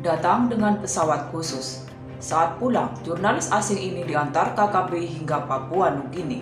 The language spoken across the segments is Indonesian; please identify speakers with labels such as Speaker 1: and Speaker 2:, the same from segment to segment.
Speaker 1: datang dengan pesawat khusus. Saat pulang, jurnalis asing ini diantar KKB hingga Papua Nugini.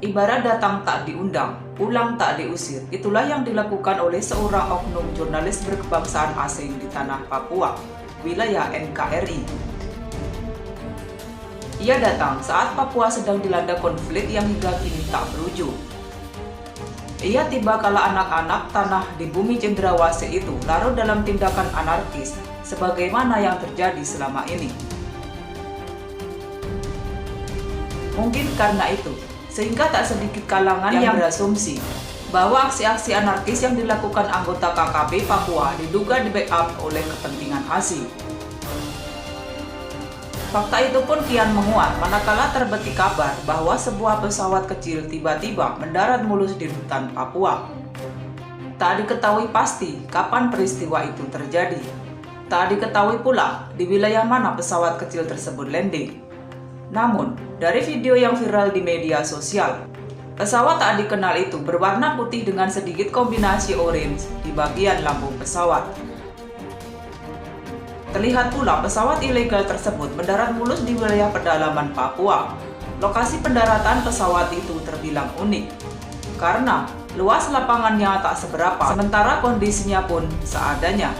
Speaker 1: Ibarat datang tak diundang, pulang tak diusir. Itulah yang dilakukan oleh seorang oknum jurnalis berkebangsaan asing di tanah Papua, wilayah NKRI. Ia datang saat Papua sedang dilanda konflik yang hingga kini tak berujung. Ia tiba kala anak-anak tanah di bumi cendrawasih itu larut dalam tindakan anarkis, sebagaimana yang terjadi selama ini. Mungkin karena itu, sehingga tak sedikit kalangan yang berasumsi bahwa aksi-aksi anarkis yang dilakukan anggota KKB Papua diduga di-backup oleh kepentingan asing. Fakta itu pun kian menguat manakala terbetik kabar bahwa sebuah pesawat kecil tiba-tiba mendarat mulus di hutan Papua. Tak diketahui pasti kapan peristiwa itu terjadi. Tak diketahui pula di wilayah mana pesawat kecil tersebut landing. Namun, dari video yang viral di media sosial, pesawat tak dikenal itu berwarna putih dengan sedikit kombinasi orange di bagian lambung pesawat. Terlihat pula pesawat ilegal tersebut mendarat mulus di wilayah pedalaman Papua. Lokasi pendaratan pesawat itu terbilang unik, karena luas lapangannya tak seberapa, sementara kondisinya pun seadanya.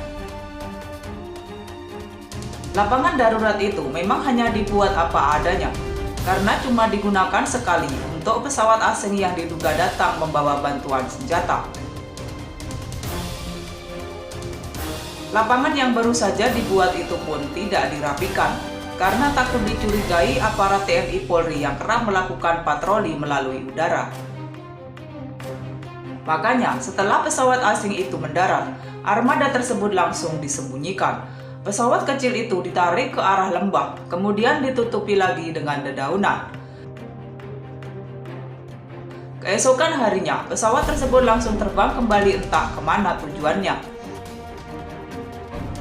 Speaker 1: Lapangan darurat itu memang hanya dibuat apa adanya, karena cuma digunakan sekali untuk pesawat asing yang diduga datang membawa bantuan senjata. Lapangan yang baru saja dibuat itu pun tidak dirapikan, karena takut dicurigai aparat TNI Polri yang kerap melakukan patroli melalui udara. Makanya, setelah pesawat asing itu mendarat, armada tersebut langsung disembunyikan. Pesawat kecil itu ditarik ke arah lembah, kemudian ditutupi lagi dengan dedaunan. Keesokan harinya, pesawat tersebut langsung terbang kembali entah kemana tujuannya.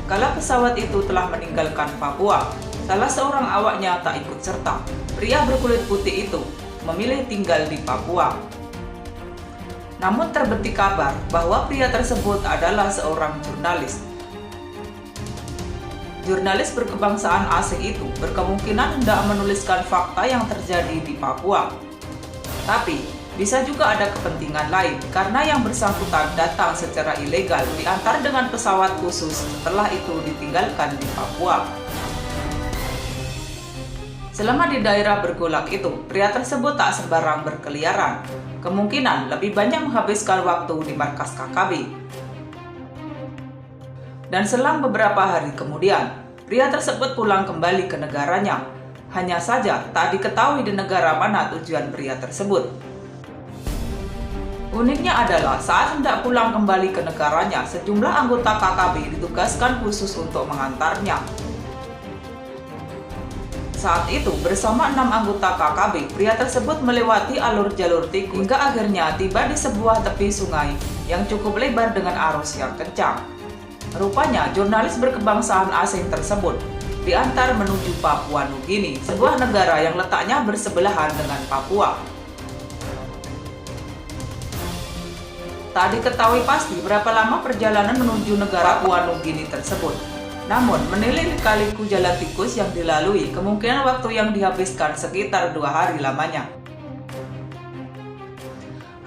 Speaker 1: Kala pesawat itu telah meninggalkan Papua, salah seorang awaknya tak ikut serta. Pria berkulit putih itu memilih tinggal di Papua. Namun terbetik kabar bahwa pria tersebut adalah seorang jurnalis. Jurnalis berkebangsaan asing itu berkemungkinan hendak menuliskan fakta yang terjadi di Papua. Tapi, bisa juga ada kepentingan lain karena yang bersangkutan datang secara ilegal diantar dengan pesawat khusus setelah itu ditinggalkan di Papua. Selama di daerah bergolak itu, pria tersebut tak sembarang berkeliaran. Kemungkinan lebih banyak menghabiskan waktu di markas KKB. Dan selang beberapa hari kemudian, pria tersebut pulang kembali ke negaranya. Hanya saja tak diketahui di negara mana tujuan pria tersebut. Uniknya adalah saat hendak pulang kembali ke negaranya, sejumlah anggota KKB ditugaskan khusus untuk mengantarnya. Saat itu, bersama 6 anggota KKB, pria tersebut melewati alur jalur tikus hingga akhirnya tiba di sebuah tepi sungai yang cukup lebar dengan arus yang kencang. Rupanya, jurnalis berkebangsaan asing tersebut diantar menuju Papua Nugini, sebuah negara yang letaknya bersebelahan dengan Papua. Tak diketahui pasti berapa lama perjalanan menuju negara Papua Nugini tersebut. Namun, menilik lika-liku jalan tikus yang dilalui, kemungkinan waktu yang dihabiskan sekitar 2 hari lamanya.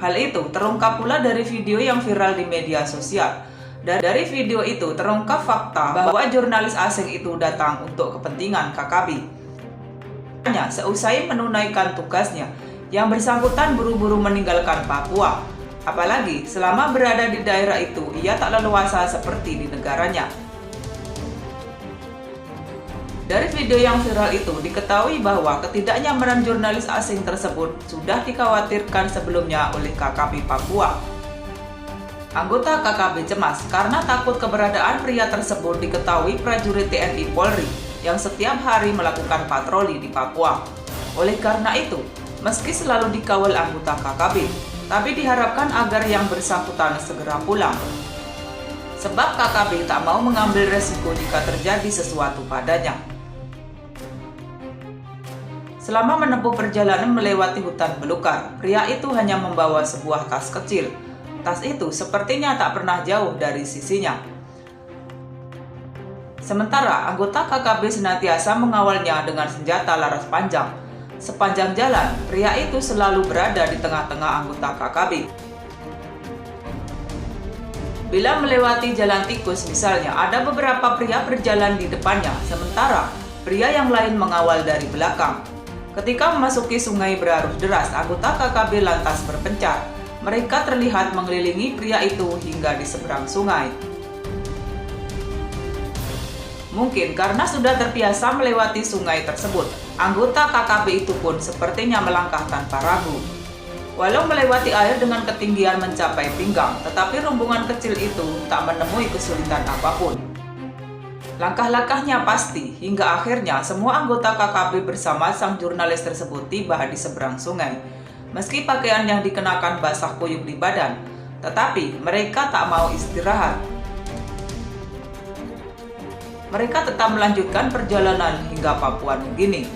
Speaker 1: Hal itu terungkap pula dari video yang viral di media sosial. Dari video itu terungkap fakta bahwa jurnalis asing itu datang untuk kepentingan KKB. Hanya seusai menunaikan tugasnya, yang bersangkutan buru-buru meninggalkan Papua. Apalagi selama berada di daerah itu, ia tak leluasa seperti di negaranya. Dari video yang viral itu diketahui bahwa ketidaknyamanan jurnalis asing tersebut sudah dikhawatirkan sebelumnya oleh KKB Papua. Anggota KKB cemas karena takut keberadaan pria tersebut diketahui prajurit TNI Polri yang setiap hari melakukan patroli di Papua. Oleh karena itu, meski selalu dikawal anggota KKB, tapi diharapkan agar yang bersangkutan segera pulang. Sebab KKB tak mau mengambil resiko jika terjadi sesuatu padanya. Selama menempuh perjalanan melewati hutan belukar, pria itu hanya membawa sebuah tas kecil. Tas itu sepertinya tak pernah jauh dari sisinya. Sementara anggota KKB senantiasa mengawalnya dengan senjata laras panjang. Sepanjang jalan, pria itu selalu berada di tengah-tengah anggota KKB. Bila melewati jalan tikus misalnya, ada beberapa pria berjalan di depannya, sementara pria yang lain mengawal dari belakang. Ketika memasuki sungai berarus deras, anggota KKB lantas berpencar. Mereka terlihat mengelilingi pria itu hingga di seberang sungai. Mungkin karena sudah terbiasa melewati sungai tersebut, anggota KKB itu pun sepertinya melangkah tanpa ragu. Walau melewati air dengan ketinggian mencapai pinggang, tetapi rombongan kecil itu tak menemui kesulitan apapun. Langkah-langkahnya pasti, hingga akhirnya semua anggota KKB bersama sang jurnalis tersebut tiba di seberang sungai. Meski pakaian yang dikenakan basah kuyup di badan, tetapi mereka tak mau istirahat. Mereka tetap melanjutkan perjalanan hingga Papua Nugini.